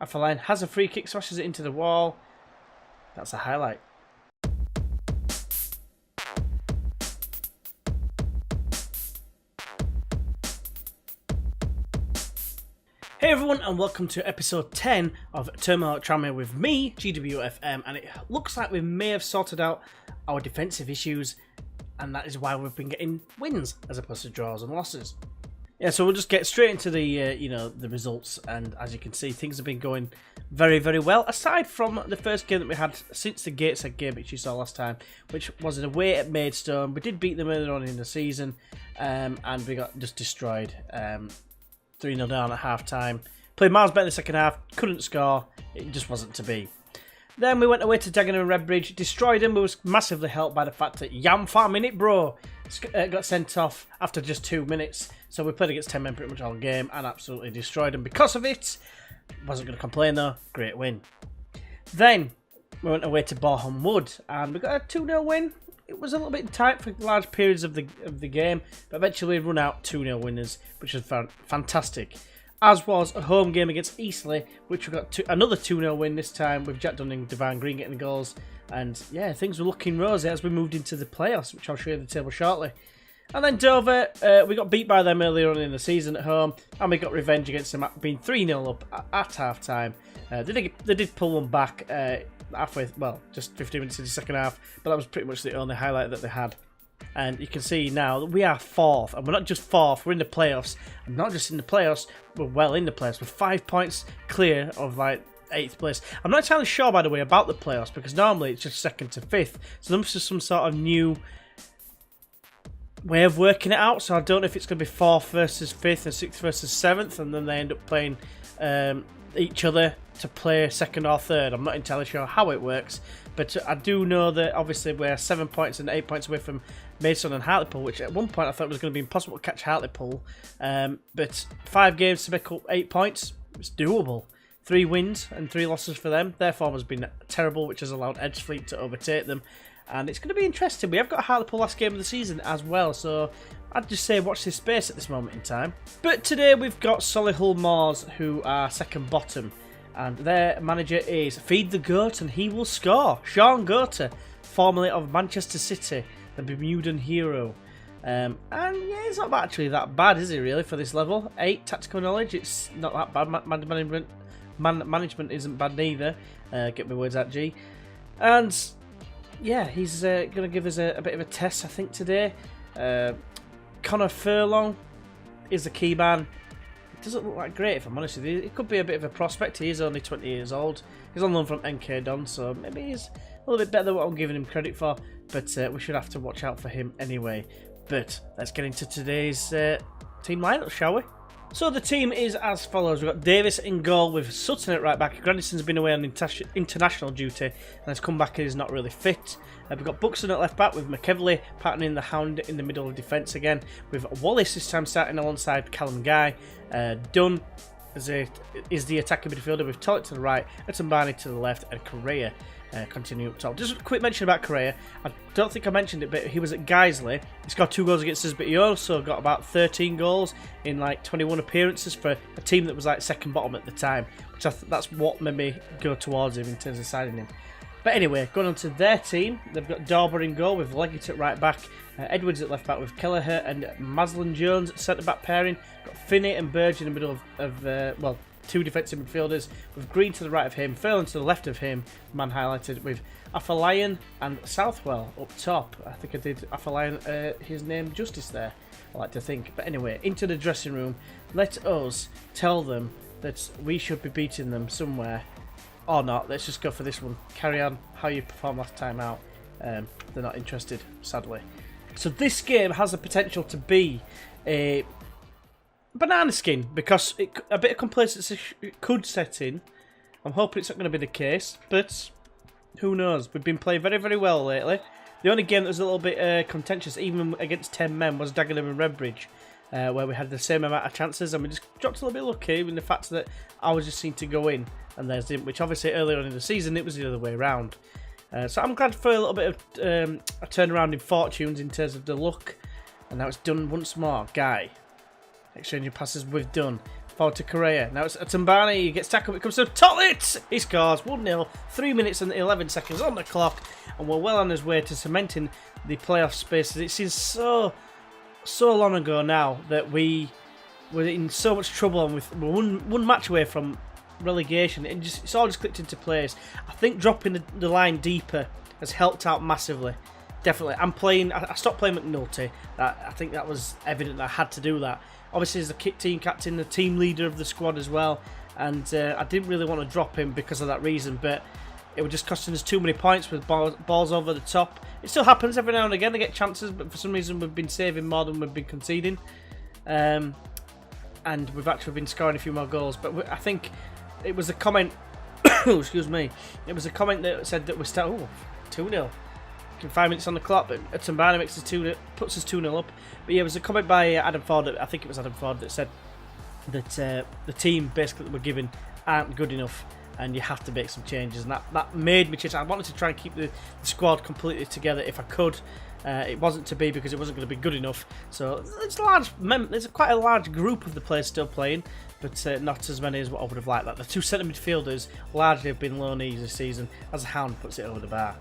Afolayan has a free kick, smashes it into the wall. That's a highlight. Hey everyone, and welcome to episode 10 of Turmoil Tranmere with me, GeeW FM, and it looks like we may have sorted out our defensive issues, and that is why we've been getting wins as opposed to draws and losses. Yeah, so we'll just get straight into the the results, and as you can see, things have been going very, very well. Aside from the first game that we had since the Gateshead game, which you saw last time, which was an away at Maidstone. We did beat them earlier on in the season, and we got just destroyed. 3-0 down at half time. Played miles better in the second half, couldn't score, it just wasn't to be. Then we went away to Dagenham and Redbridge, destroyed them. We was massively helped by the fact that Yam 5 minute bro got sent off after just 2 minutes. So we played against 10 men pretty much all game and absolutely destroyed them because of it. Wasn't going to complain though, great win. Then we went away to Boreham Wood and we got a 2-0 win. It was a little bit tight for large periods of the game, but eventually we run out 2-0 winners, which was fantastic. As was a home game against Eastleigh, which we got another 2-0 win this time with Jack Dunning, Devine Green getting the goals. And yeah, things were looking rosy as we moved into the playoffs, which I'll show you the table shortly. And then Dover, we got beat by them earlier on in the season at home, and we got revenge against them, being 3-0 up at half time. They did pull one back halfway, well, just 15 minutes in the second half, but that was pretty much the only highlight that they had. And you can see now that we are fourth, and we're not just fourth, we're in the playoffs. And not just in the playoffs, we're well in the playoffs. We're 5 points clear of like 8th place. I'm not entirely sure, by the way, about the playoffs, because normally it's just 2nd to 5th. So there must be some sort of new way of working it out. So I don't know if it's going to be 4th versus 5th and 6th versus 7th, and then they end up playing each other to play 2nd or 3rd. I'm not entirely sure how it works, but I do know that obviously we're 7 points and 8 points away from Maidstone and Hartlepool, which at one point I thought was going to be impossible to catch Hartlepool, but 5 games to make up 8 points, it's doable. 3 wins and 3 losses for them. Their form has been terrible, which has allowed Edgefleet to overtake them, and it's going to be interesting. We have got Hartlepool last game of the season as well, so I'd just say watch this space at this moment in time. But today we've got Solihull Moors, who are second bottom, and their manager is Feed the Goat and he will score. Sean Goater, formerly of Manchester City, the Bermudan hero. And yeah, it's not actually that bad, is it really, for this level? 8 tactical knowledge, it's not that bad. Management isn't bad neither. Get my words out, G. And yeah, he's going to give us a bit of a test, I think, today. Connor Furlong is the key man. It doesn't look like great, if I'm honest with you. It could be a bit of a prospect. He is only 20 years old. He's on loan from NK Don, so maybe he's a little bit better than what I'm giving him credit for. But we should have to watch out for him anyway. But let's get into today's team lineup, shall we? So the team is as follows. We've got Davis in goal with Sutton at right back. Grandison's been away on international duty and has come back and is not really fit. We've got Buxton at left back with McEvely partnering the Hound in the middle of defence again, with Wallace this time starting alongside Callum Guy. Dunn is the attacking midfielder with Tollett to the right, Atumbani to the left, and Correa continue up top. Just a quick mention about Correa. I don't think I mentioned it, but he was at Guiseley. He scored 2 goals against us, but he also got about 13 goals in like 21 appearances for a team that was like second bottom at the time, which that's what made me go towards him in terms of signing him. But anyway, going on to their team, they've got Darber in goal with Leggett at right back, Edwards at left back with Kelleher and Maslin Jones at centre back pairing. Got Finney and Burge in the middle of 2 defensive midfielders, with Green to the right of him, Furlong to the left of him, man highlighted, with Afolayan and Southwell up top. I think I did Afolayan his name justice there, I like to think. But anyway, into the dressing room. Let us tell them that we should be beating them somewhere. Or not, let's just go for this one. Carry on how you performed last time out. They're not interested, sadly. So this game has the potential to be a banana skin, because a bit of complacency could set in. I'm hoping it's not going to be the case, but who knows? We've been playing very, very well lately. The only game that was a little bit contentious, even against 10 men, was Dagenham and Redbridge, where we had the same amount of chances, and we just dropped a little bit lucky in the fact that ours just seemed to go in, and theirs didn't, which obviously earlier on in the season it was the other way around. So I'm glad for a little bit of a turnaround in fortunes in terms of the luck, and now it's done once more. Guy exchanging passes with Dunn. Forward to Correa. Now it's Tumbani. He gets tackled. It comes to Tolit. He scores 1-0. 3 minutes and 11 seconds on the clock. And we're well on his way to cementing the playoff spaces. It seems so long ago now that we were in so much trouble and we're one match away from relegation. It's all just clicked into place. I think dropping the line deeper has helped out massively. Definitely. I stopped playing McNulty. I think that was evident that I had to do that. Obviously, as the team captain, the team leader of the squad as well. And I didn't really want to drop him because of that reason. But it was just costing us too many points with balls over the top. It still happens every now and again. They get chances. But for some reason, we've been saving more than we've been conceding. And we've actually been scoring a few more goals. But I think it was a comment... excuse me. It was a comment that said that we're still... 2-0. 5 minutes on the clock, but Tumbani makes us puts us 2-0 up. But yeah, it was a comment by Adam Ford. I think it was Adam Ford that said that the team basically that we're given aren't good enough, and you have to make some changes. And that made me change. I wanted to try and keep the squad completely together if I could. It wasn't to be because it wasn't going to be good enough. So there's quite a large group of the players still playing, but not as many as what I would have liked. Like the two centre midfielders largely have been loanees this season, as a Hound puts it over the bar.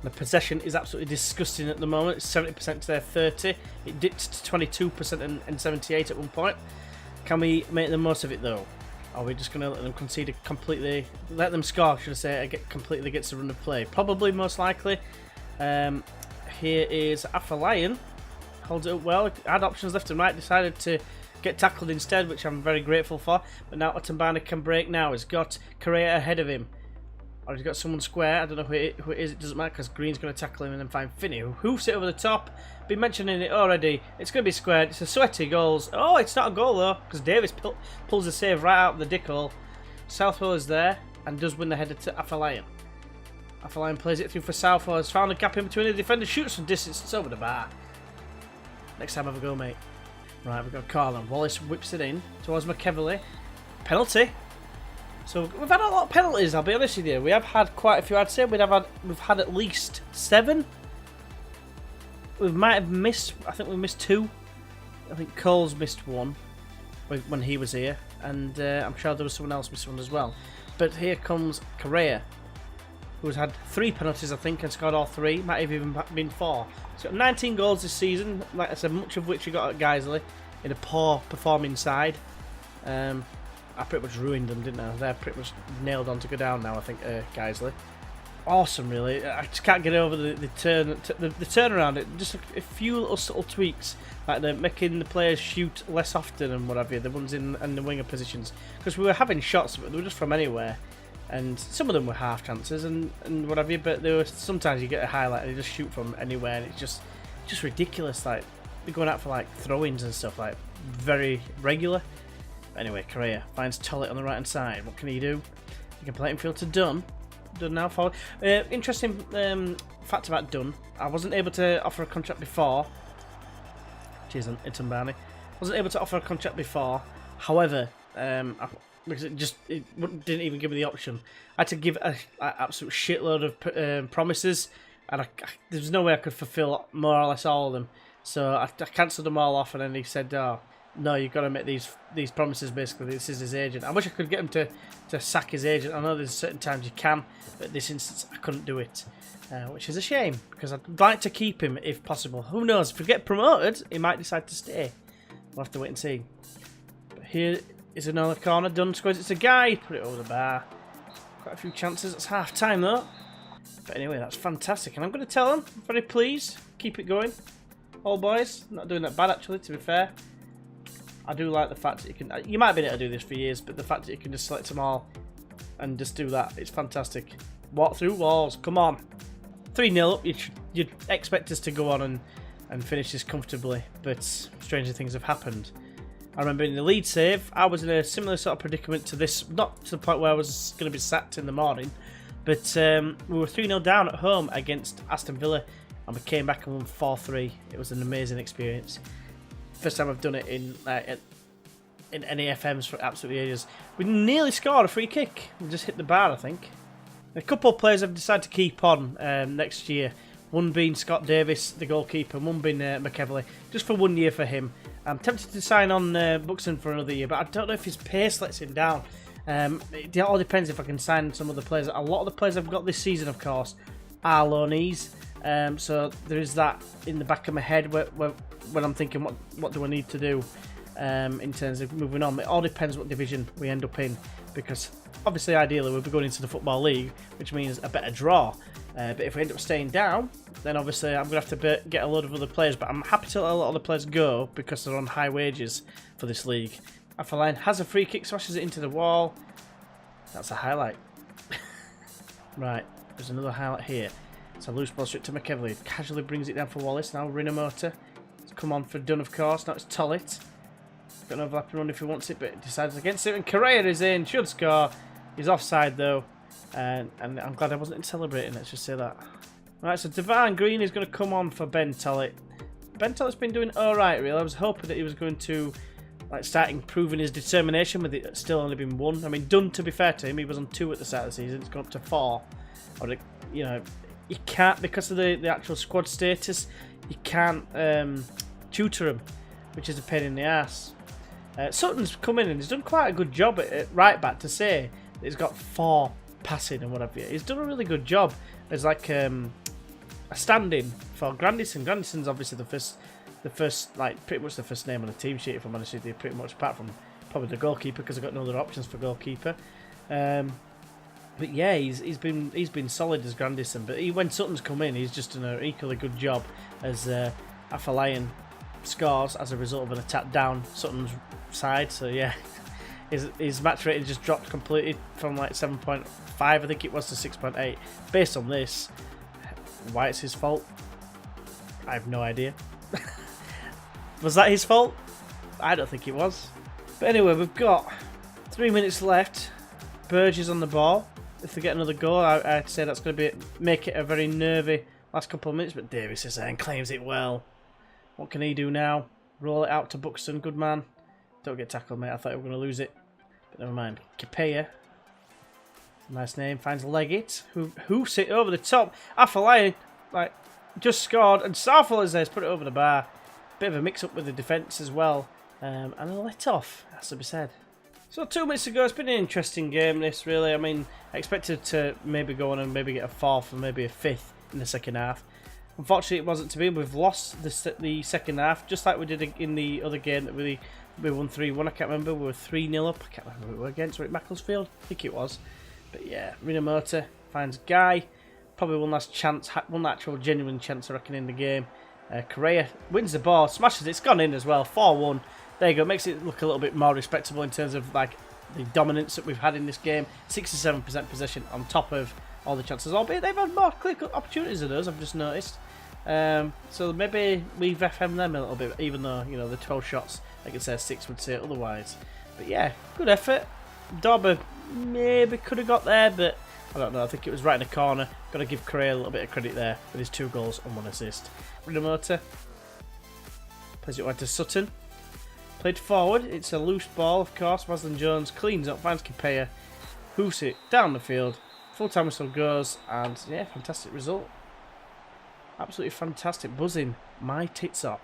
The possession is absolutely disgusting at the moment. It's 70% to their 30. It dipped to 22% and 78 at one point. Can we make the most of it though? Are we just going to let them concede completely? Let them score, should I say, completely against the run of play? Probably, most likely. Here is Afalayan. Holds it up well. Had options left and right. Decided to get tackled instead, which I'm very grateful for. But now Otambani can break now. He's got Correa ahead of him. Or he's got someone square. I don't know who it is. It doesn't matter because Green's going to tackle him and then find Finney, who hoofs it over the top. Been mentioning it already. It's going to be squared. It's a sweaty goals. Oh, it's not a goal though because Davis pulls the save right out of the dick hole. Southwell is there and does win the header to Afalayan. Afalayan plays it through for Southwell. Has found a gap in between the defender. Shoots from distance. It's over the bar. Next time have a go, mate. Right, we've got Carlin. Wallace whips it in towards McKevely. Penalty. So we've had a lot of penalties, I'll be honest with you. We have had quite a few. I'd say we've had at least 7. We might have missed, I think we missed 2. I think Cole's missed 1 when he was here. And I'm sure there was someone else missed 1 as well. But here comes Correa, who's had 3 penalties, I think, and scored all 3. Might have even been 4. He's got 19 goals this season, like I said, much of which he got at Guiseley in a poor performing side. I pretty much ruined them, didn't I? They're pretty much nailed on to go down now, I think, Guiseley. Awesome, really. I just can't get over the turnaround. Just a few little subtle tweaks, like the making the players shoot less often and what have you, the ones in the winger positions. Because we were having shots, but they were just from anywhere. And some of them were half chances and what have you, but there were sometimes you get a highlight and they just shoot from anywhere, and it's just ridiculous. Like, they're going out for like throw-ins and stuff, like very regular. Anyway, Correa finds Tollett on the right hand side. What can he do? He can play it in field to Dunn. Dunn now forward. Interesting fact about Dunn. I wasn't able to offer a contract before. Cheers, Itumbani. Wasn't able to offer a contract before. However, because it didn't even give me the option. I had to give an absolute shitload of promises, and there's no way I could fulfil more or less all of them. So I cancelled them all off, and then he said, "Oh, no, you've got to make these promises, basically. This is his agent." I wish I could get him to sack his agent. I know there's certain times you can, but in this instance I couldn't do it, which is a shame, because I'd like to keep him if possible. Who knows, if we get promoted, he might decide to stay. We'll have to wait and see. But here is another corner. Dunn scores. It's a guy. Put it over the bar. Quite a few chances. It's half time though. But anyway, that's fantastic, and I'm going to tell him, very pleased, keep it going. All boys, not doing that bad actually, to be fair. I do like the fact that you might have been able to do this for years, but the fact that you can just select them all and just do that, it's fantastic. Walk through walls, come on. 3-0 up, you'd expect us to go on and finish this comfortably, but stranger things have happened. I remember in the lead save, I was in a similar sort of predicament to this, not to the point where I was going to be sacked in the morning, but we were 3-0 down at home against Aston Villa, and we came back and won 4-3. It was an amazing experience. First time I've done it in any FMs for absolutely ages. We nearly scored a free kick. We just hit the bar, I think. A couple of players have decided to keep on next year. One being Scott Davis, the goalkeeper, and one being McKevely. Just for 1 year for him. I'm tempted to sign on Buxton for another year, but I don't know if his pace lets him down. It all depends if I can sign some of the players. A lot of the players I've got this season, of course, are loanees. So there is that in the back of my head when I'm thinking, what do I need to do in terms of moving on. It all depends what division we end up in, because obviously, ideally, we'll be going into the Football League, which means a better draw. But if we end up staying down, then obviously I'm going to have to get a load of other players. But I'm happy to let a lot of the players go because they're on high wages for this league. Affaline has a free kick, smashes it into the wall. That's a highlight. Right, there's another highlight here. It's a loose ball straight to McEvely. Casually brings it down for Wallace. Now Rinomota. It's come on for Dunn, of course. Now it's Tollett. Got an overlapping run if he wants it, but decides against it. And Correa is in. Should score. He's offside though. And I'm glad I wasn't celebrating, let's just say that. Right, so Devine Green is going to come on for Ben Tollett. Ben Tollett's been doing alright, really. I was hoping that he was going to start improving his determination with it still only been 1. I mean, Dunn, to be fair to him, he was on 2 at the start of the season. It's gone up to 4. Or, you can't, because of the actual squad status, you can't tutor him, which is a pain in the ass. Sutton's come in and he's done quite a good job at right back, to say that he's got 4 passing and whatever. He's done a really good job as a stand-in for Grandison. Grandison's obviously the first, pretty much the first name on the team sheet, if I'm honest with you, pretty much, apart from probably the goalkeeper, because I've got no other options for goalkeeper. But yeah, he's been solid as Grandison. But when Sutton's come in, he's just done an equally good job as Afalayan scores as a result of an attack down Sutton's side. So yeah, his match rating just dropped completely from 7.5, I think it was, to 6.8. Based on this, why it's his fault, I have no idea. Was that his fault? I don't think it was. But anyway, we've got 3 minutes left. Burge is on the ball. If they get another goal, I'd say that's going to make it a very nervy last couple of minutes. But Davis is there and claims it well. What can he do now? Roll it out to Buxton. Good man. Don't get tackled, mate. I thought we were going to lose it. But never mind. Kipeya. Nice name. Finds Leggett. Who sit over the top. Afalayan, just scored. And Southall is there. He's put it over the bar. Bit of a mix-up with the defence as well. And a let-off, has to be said. So 2 minutes ago, it's been an interesting game, this, really. I mean, I expected to maybe go on and maybe get a 4th or maybe a 5th in the second half. Unfortunately, it wasn't to be. We've lost the second half, just like we did in the other game that we won 3-1. I can't remember. We were 3-0 up. I can't remember who we were against. Were it Macclesfield? I think it was. But yeah, Rinomota finds Guy. Probably one last chance, one actual genuine chance, I reckon, in the game. Correa wins the ball, smashes it. It's gone in as well. 4-1. There you go. Makes it look a little bit more respectable in terms of the dominance that we've had in this game. 67% possession on top of all the chances. Albeit they've had more clear-cut opportunities than us, I've just noticed. So maybe we've FM them a little bit, even though, the 12 shots, like it says, 6 would say otherwise. But yeah, good effort. Dauber maybe could have got there, but I don't know. I think it was right in the corner. Got to give Correa a little bit of credit there with his 2 goals and 1 assist. Rinomota plays it wide to Sutton. Played forward. It's a loose ball, of course. Maslin Jones cleans up, finds Kipeya. Hoofs it down the field. Full-time whistle goes, and yeah, fantastic result. Absolutely fantastic. Buzzing my tits off.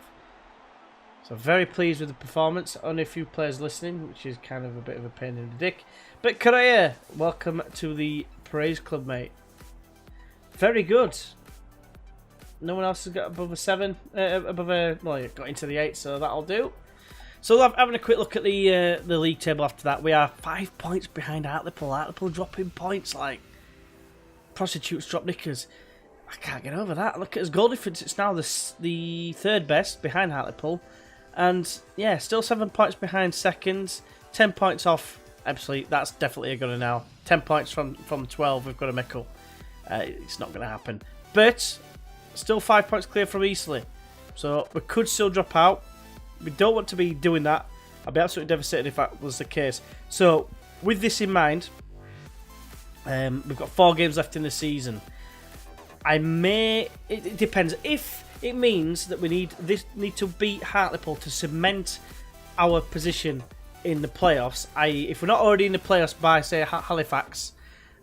So very pleased with the performance. Only a few players listening, which is kind of a bit of a pain in the dick. But Correa, welcome to the Praise Club, mate. Very good. No one else has got above a 7. Well, got into the 8, so that'll do. So having a quick look at the league table after that, we are 5 points behind Hartlepool. Hartlepool dropping points like prostitutes drop knickers. I can't get over that. Look at his goal difference. It's now the 3rd best behind Hartlepool. And yeah, still 7 points behind seconds. 10 points off Ebbsfleet. That's definitely a gunner now. 10 points from 12. We've got a Mickle. It's not going to happen. But still 5 points clear from Eastleigh. So we could still drop out. We don't want to be doing that. I'd be absolutely devastated if that was the case. So, with this in mind, we've got 4 games left in the season. It depends. If it means that we need to beat Hartlepool to cement our position in the playoffs, i.e. if we're not already in the playoffs by, say, Halifax,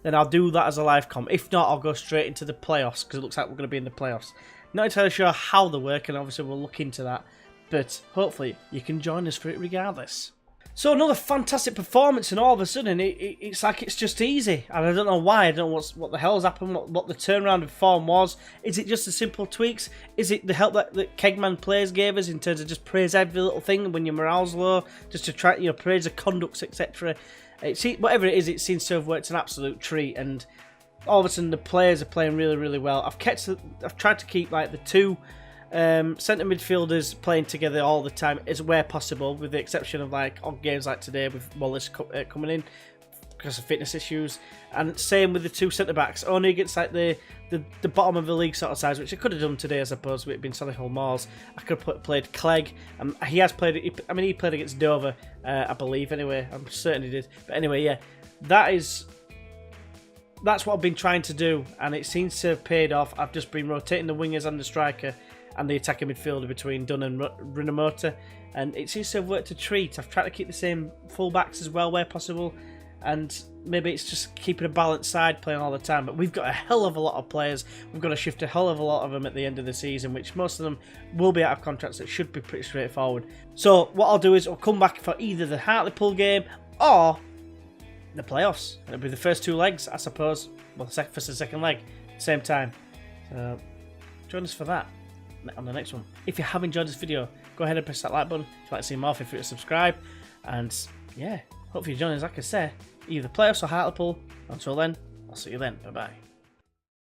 then I'll do that as a live comp. If not, I'll go straight into the playoffs, because it looks like we're going to be in the playoffs. Not entirely sure how they work, and obviously we'll look into that. but hopefully you can join us for it regardless. So another fantastic performance, and all of a sudden it's like it's just easy, and I don't know why. I don't know what the hell's happened, what the turnaround of form was. Is it just the simple tweaks? Is it the help that Kegman players gave us in terms of just praise every little thing when your morale's low, just to try, praise the conducts, etc. Whatever it is, it seems to have worked an absolute treat, and all of a sudden the players are playing really, really well. I've tried to keep like the two centre midfielders playing together all the time as where possible, with the exception of like on games like today with Wallace coming in because of fitness issues, and same with the two centre backs. Only against like the bottom of the league sort of sides, which I could have done today, I suppose, with it being Solihull Moors. I could have played Clegg. He has played. I mean, he played against Dover, I believe. Anyway, I'm certain he did. But anyway, yeah, that's what I've been trying to do, and it seems to have paid off. I've just been rotating the wingers and the striker and the attacking midfielder between Dunn and Rinomota, and it seems to have worked a treat. I've tried to keep the same full-backs as well where possible, and maybe it's just keeping a balanced side playing all the time, but we've got a hell of a lot of players. We've got to shift a hell of a lot of them at the end of the season, which most of them will be out of contracts. It should be pretty straightforward. So what I'll do is I'll come back for either the Hartlepool game or the playoffs. It'll be the first two legs, I suppose. Well, first and second leg at the same time. So join us for that on the next one. If you have enjoyed this video, go ahead and press that like button. If you'd like to see more, feel free to subscribe. And yeah, hopefully you join us, like I say, either playoffs or Hartlepool. Until then, I'll see you then. Bye bye.